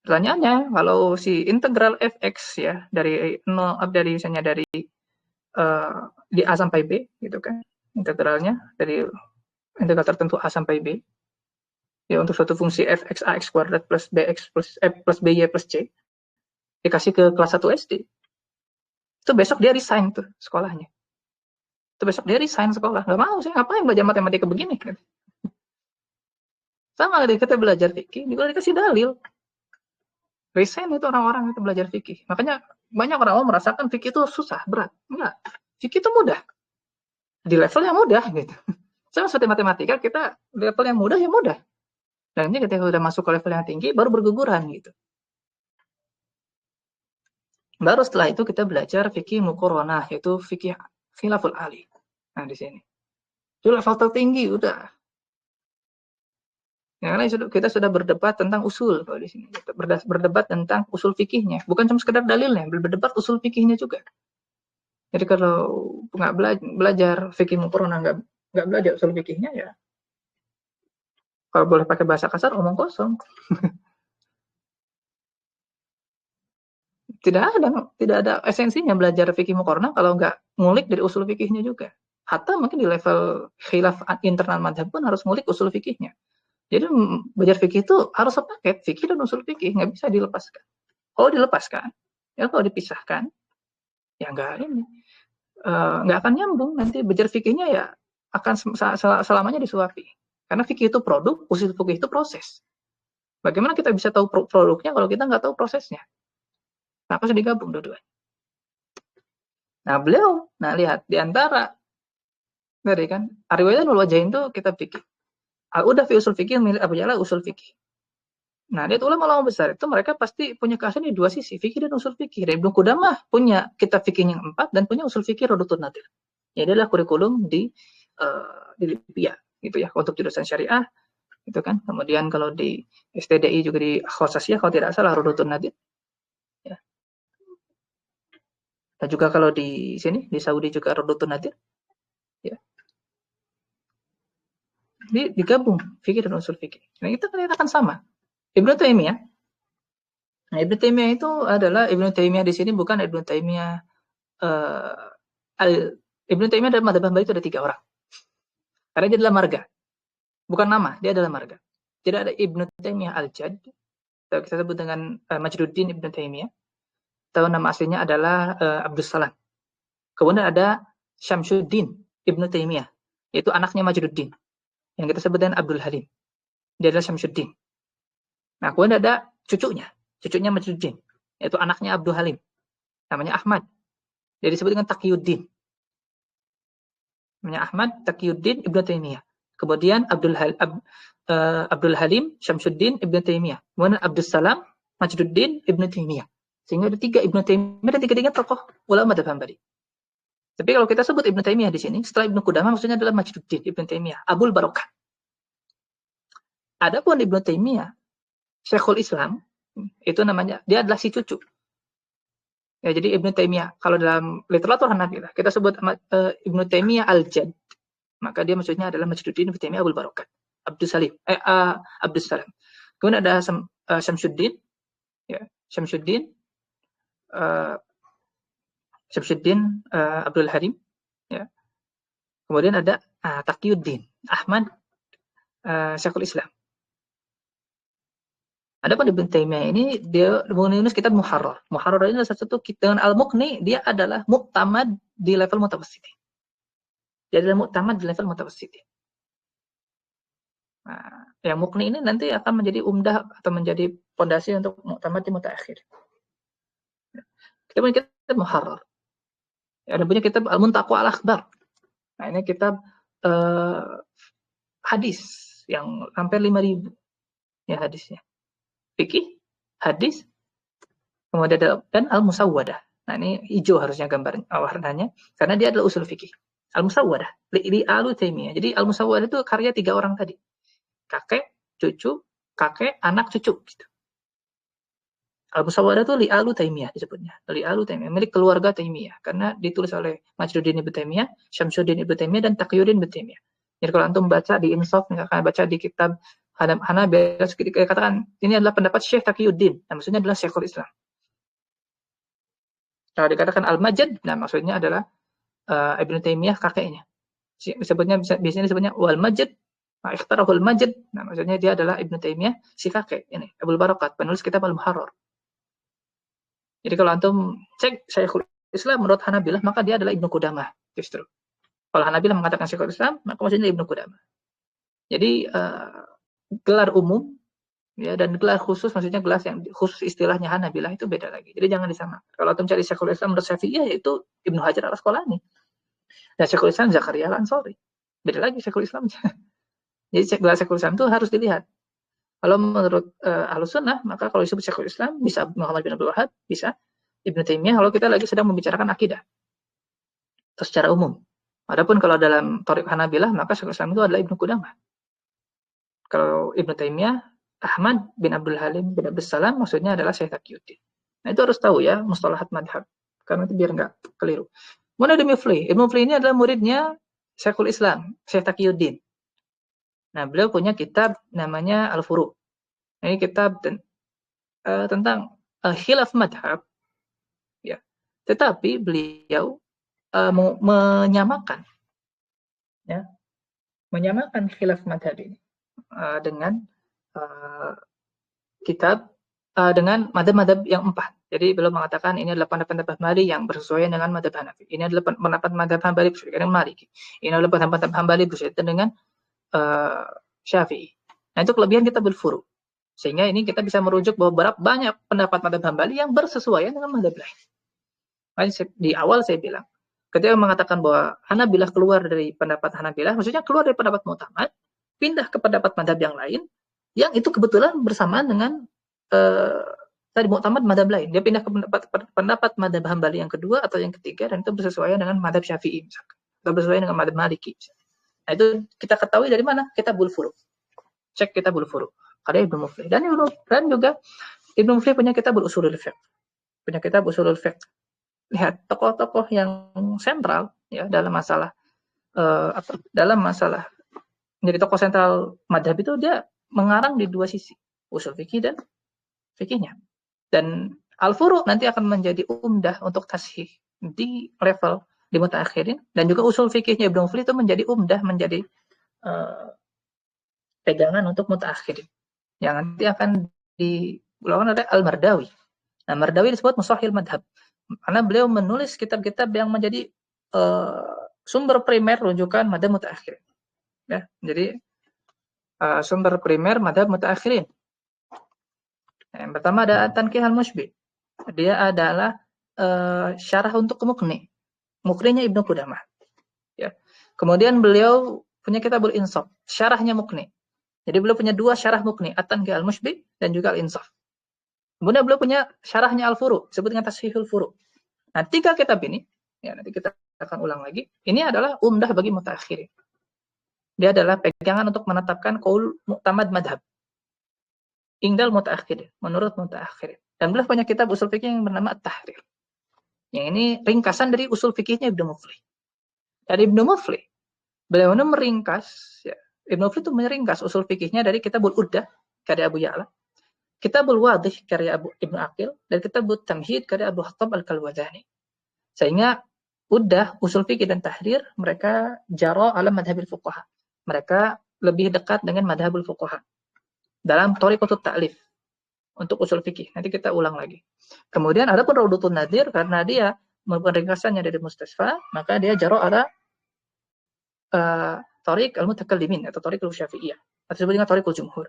Pertanyaannya, kalau si integral fx ya, dari 0, misalnya dari di a sampai b gitu kan, integralnya dari integral tertentu a sampai b, ya untuk suatu fungsi fx ax kuadrat plus bx plus by plus c, dikasih ke kelas 1 SD, itu besok dia resign tuh sekolahnya. Itu besok dia resign sekolah. Nggak mau, saya ngapain belajar matematika begini. Sama kita belajar fikih, juga dikasih dalil. Resign itu orang-orang itu belajar fikih. Makanya banyak orang merasakan fikih itu susah, berat. Enggak, fikih itu mudah. Di level yang mudah gitu. Sama seperti matematika, kita level yang mudah ya mudah. Dan ini ketika sudah masuk ke level yang tinggi, baru berguguran gitu. Baru setelah itu kita belajar fikih muqaranah, yaitu fikih khilaful ali. Nah, di sini. Itu level tertinggi udah. Ya, karena kita sudah berdebat tentang usul kalau di sini. Berdebat tentang usul fikihnya, bukan cuma sekedar dalilnya, berdebat usul fikihnya juga. Jadi kalau nggak belajar fikih muqaranah, nggak belajar usul fikihnya, ya kalau boleh pakai bahasa kasar, omong kosong. Tidak ada esensinya belajar fikih muqaranah kalau nggak ngulik dari usul fikihnya juga. Hatta mungkin di level khilaf internal madhab pun harus ngulik usul fikihnya. Jadi belajar fikih itu harus sepaket, fikih dan usul fikih, nggak bisa dilepaskan. Kalau dilepaskan, ya kalau dipisahkan, ya nggak akan nyambung. Nanti belajar fikihnya ya akan selamanya disuapi. Karena fikih itu produk, usul fikih itu proses. Bagaimana kita bisa tahu produknya kalau kita nggak tahu prosesnya? Nah, harus digabung dua-duanya. Nah, beliau, lihat, di antara Dari kan Ar-Riwayatul Wajhain itu kita fikih. Udah fi usul fikih milik Abu Ja'la usul fikih. Nah, lihat ulama-ulama besar itu mereka pasti punya keahlian di dua sisi, fikih dan usul fikih. Dan Ibnu Qudamah punya kitab fikih yang 4 dan punya usul fikih Rodotul Nadir. Ya, adalah kurikulum di Libya gitu ya untuk jurusan syariah itu kan. Kemudian kalau di STDI juga di Khosasiyah kalau tidak salah Rodotul Nadir. Ya. Dan juga kalau di sini di Saudi juga Rodotul Nadir. Ya. Jadi digabung fikih dan usul fikih. Nah, kita kelihatan sama. Ibnu Taimiyah. Nah, Ibnu Taimiyah itu adalah Ibnu Taimiyah di sini bukan Ibnu Taimiyah Ibnu Taimiyah dalam madzhab Hambali itu ada 3 orang. Karena dia adalah marga, bukan nama, dia adalah marga. Tidak ada Ibnu Taimiyah Al-Jad, kita sebut dengan Majduddin Ibnu Taimiyah. Atau nama aslinya adalah Abdus Salam. Kemudian ada Syamsuddin Ibnu Taimiyah, yaitu anaknya Majduddin, yang kita sebut dengan Abdul Halim. Dia adalah Syamsuddin. Nah, kemudian ada cucunya Majduddin, yaitu anaknya Abdul Halim, namanya Ahmad. Dia disebut dengan Taqiyuddin. Namanya Ahmad Taqiyuddin Ibnu Taimiyah. Kemudian Abdul Halim Syamsuddin Ibnu Taimiyah. Kemudian Abdus Salam Majduddin Ibnu Taimiyah. Sehingga ada 3 Ibnu Taimiyah dan 3-3 tokoh ulama madzhab Hambali. Tapi kalau kita sebut Ibnu Taimiyah di sini, setelah Ibnu Qudamah maksudnya adalah Majduddin Ibnu Taimiyah, Abul Barokah. Adapun Ibnu Taimiyah, Syekhul Islam, itu namanya, dia adalah si cucu. Ya, jadi Ibnu Taimiyah, kalau dalam literatur Hanafilah, kita sebut Ibnu Taimiyah Al-Jad, maka dia maksudnya adalah Majduddin Ibnu Taimiyah Abul Barokah, Abdus Salam. Kemudian ada Syamsuddin, ya, Syamsuddin Abdul Halim, ya. Kemudian ada Taqiyuddin Ahmad Syekhul Islam. Adapun Ibnu Taimiyah ini dia menulis kitab Muharrar. Muharrar ini adalah satu kitab dengan Al-Muqni, dia adalah muktamad di level mutawassitin. Dia adalah muktamad di level mutawassitin. Nah, yang Muqni ini nanti akan menjadi umdah atau menjadi pondasi untuk muktamad di mutaakhir. Kita punya kitab Muharrar. Ada punya kitab Al-Muntaqwa Al-Akhbar. Nah, ini kitab hadis yang hampir 5.000 ya hadisnya. Fikih, hadis, kemudian dan Al-Musawwadah. Nah, ini hijau harusnya gambar warnanya karena dia adalah usul fikih. Al-Musawwadah li Alu Taimiyah. Jadi Al-Musawwadah itu karya 3 orang tadi. Kakek, cucu, kakek, anak, cucu gitu. Al-Musawwadah itu li Alu Taimiyah disebutnya. Li Alu Taimiyah, milik keluarga Taimiyah karena ditulis oleh Majduddin Ibnu Taimiyah, Syamsuddin Ibnu Taimiyah dan Taqiyuddin Ibnu Taimiyah. Jadi kalau antum baca di Insaf, misalkan baca di kitab Hanabilah, katakan ini adalah pendapat Syekh Taqiyuddin. Nah, maksudnya adalah Syekhul Islam. Kalau dikatakan Al-Majid, nah maksudnya adalah Ibnu Taimiyah kakeknya. Biasanya disebutnya Wal Majid, Ikhtarahul Majid. Nah, maksudnya dia adalah Ibnu Taimiyah si kakek ini, Abul Barakat, penulis kitab Al-Muharrar. Jadi kalau antum cek Syekhul Islam menurut Hanabilah, maka dia adalah Ibnu Qudamah justru. Kalau Hanabilah mengatakan Syekhul Islam, maka maksudnya Ibnu Qudamah. Jadi gelar umum ya dan gelar khusus maksudnya gelar yang khusus istilahnya Hanabilah itu beda lagi. Jadi jangan disamakan. Kalau antum cari Syekhul Islam menurut Syafi'iyah yaitu Ibnu Hajar Al-Asqalani. Dan Syekhul Islam Zakaria Al-Ansari. Beda lagi Syekhul Islam. Jadi gelar Syekhul Islam itu harus dilihat. Kalau menurut Ahlus Sunnah, maka kalau disebut Syekhul Islam bisa Muhammad bin Abdul Wahhab, bisa Ibnu Taimiyah kalau kita lagi sedang membicarakan akidah. Atau secara umum. Adapun kalau dalam Thariq Hanabilah, maka Syekhul Islam itu adalah Ibnu Qudamah. Kalau Ibnu Taimiyah, Ahmad bin Abdul Halim bin Abdus Salam maksudnya adalah Syekh Taqiyuddin. Nah, itu harus tahu ya mustalahat madhab. Karena itu biar nggak keliru. Kemudian ada Mufli. Ibnu Mufli ini adalah muridnya Syekhul Islam, Syekh Taqiyuddin. Nah, beliau punya kitab namanya Al-Furu'. Ini kitab tentang khilaf madhab. Ya. Tetapi beliau menyamakan khilaf madhab ini dengan kitab dengan madhab-madhab yang 4. Jadi beliau mengatakan ini adalah pendapat Hambali yang bersesuaian dengan madhab Hanafi. Ini adalah pendapat madhab Hambali bersesuaian dengan Maliki. Ini adalah pendapat Hambali bersesuaian dengan Syafi'i. Nah, itu kelebihan kitab Al-Furu'. Sehingga ini kita bisa merujuk bahwa banyak pendapat madhab Hambali yang bersesuaian dengan madhab lain. Di awal saya bilang, Ketika mengatakan bahwa Hanabilah keluar dari pendapat Hanabilah, maksudnya keluar dari pendapat Mu'tamad, pindah ke pendapat madhab yang lain, yang itu kebetulan bersamaan dengan tadi Mu'tamad madhab lain. Dia pindah ke pendapat madhab Hambali yang kedua atau yang ketiga, dan itu bersesuaian dengan madhab Syafi'i misalkan, atau bersesuaian dengan madhab Maliki misalkan. Nah, itu kita ketahui dari mana? Kitabul Furu'. Cek Kitabul Furu'. Karya Ibnu Muflih. Dan juga Ibnu Muflih punya kitab Ushulul Fiqh. Punya kitab Ushulul Fiqh. Lihat tokoh-tokoh yang sentral ya dalam masalah dalam masalah menjadi tokoh sentral madhab itu, dia mengarang di dua sisi, usul fikih dan fikihnya. Dan al-furu' nanti akan menjadi umdah untuk tashih di level di mutaakhirin, dan juga usul fikihnya Ibnu Muflih itu menjadi umdah, menjadi pegangan untuk mutaakhirin yang nanti akan dilakukan oleh Al-Mardawi. Nah, Mardawi disebut Musahhil Madhab karena beliau menulis kitab-kitab yang menjadi sumber primer rujukan madhab mutaakhirin. Ya, jadi sumber primer madhab mutaakhirin. Yang pertama ada Tanqih al-Mushbih. Dia adalah syarah untuk Muqni. Muqninya Ibnu Qudamah. Ya. Kemudian beliau punya kitabul Insaf, syarahnya Muqni. Jadi beliau punya dua syarah Muqni, At-Tanqih al-Mushbih dan juga Al-Insaf. Kemudian beliau punya syarahnya Al-Furu', disebut dengan Tashihul Furu'. Nah, tiga kitab ini, ya nanti kita akan ulang lagi, ini adalah umdah bagi mutaakhirin. Dia adalah pegangan untuk menetapkan qaul mu'tamad madhab. Ingdal mutaakhirin, menurut mutaakhirin. Dan beliau punya kitab usul fikih yang bernama At-Tahrir. Yang ini ringkasan dari usul fikihnya Ibnu Muflih. Dari Ibnu Muflih, beliau meringkas, ya, Ibnu Muflih itu meringkas usul fikihnya dari Kitabul Uddah karya Abu Ya'la, Kitabul Wadih karya Ibnu Aqil, dan Kitabul Tamhid karya Abu Khattab Al-Kalwazani. Sehingga Uddah, usul fikih dan tahrir, mereka jaro ala madhabil fuqaha. Mereka lebih dekat dengan madhabul fuqaha dalam thariqatut ta'lif untuk usul fikih. Nanti kita ulang lagi. Kemudian ada pun Raudhatun Nadir, karena dia merupakan ringkasannya dari Mustasfa, maka dia jaro ala thariq al-mutakallimin atau thariq al-syafi'iyah, atau disebut dengan thariq al-jumhur.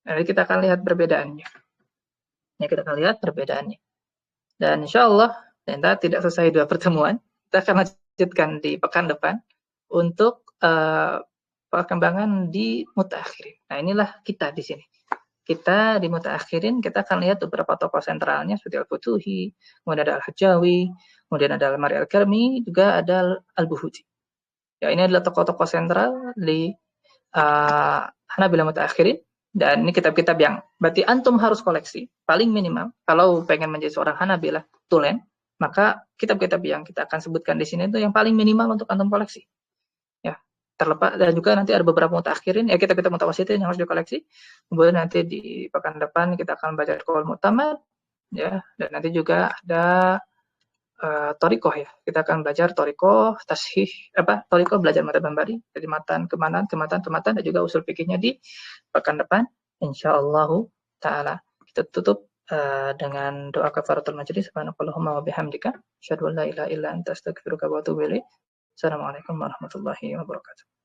Nanti kita akan lihat perbedaannya. Ya, kita akan lihat perbedaannya. Dan insyaallah kita tidak selesai dua pertemuan. Kita akan lanjutkan di pekan depan untuk perkembangan di mutaakhirin. Nah, inilah kita di sini. Kita di mutaakhirin, kita akan lihat beberapa tokoh sentralnya seperti Al-Futuhi, kemudian ada Al-Hajjawi, kemudian ada Al-Mari Al-Karmi, juga ada Al-Buhuti. Ya, ini adalah tokoh-tokoh sentral di Hanabilah mutaakhirin. Dan ini kitab-kitab yang berarti antum harus koleksi, paling minimal. Kalau pengen menjadi seorang Hanabilah tulen, maka kitab-kitab yang kita akan sebutkan di sini itu yang paling minimal untuk antum koleksi. Ya, terlepas, dan juga nanti ada beberapa mutaakhirin, ya kitab-kitab mutawasitin yang harus dikoleksi. Kemudian nanti di pekan depan kita akan baca Qaul Mu'tamad, ya, dan nanti juga ada Thariqah, ya. Kita akan belajar Thariqah, tashih, Thariqah belajar madhab Hambali dari matan ke matan, dan juga usul fikihnya di pekan depan, insyaallah taala. Kita tutup dengan doa kafaratul majlis. Subhanakallahumma wa bihamdika, asyhadu an la ilaha illa anta, astaghfiruka wa atubu ilaik. Assalamualaikum warahmatullahi wabarakatuh.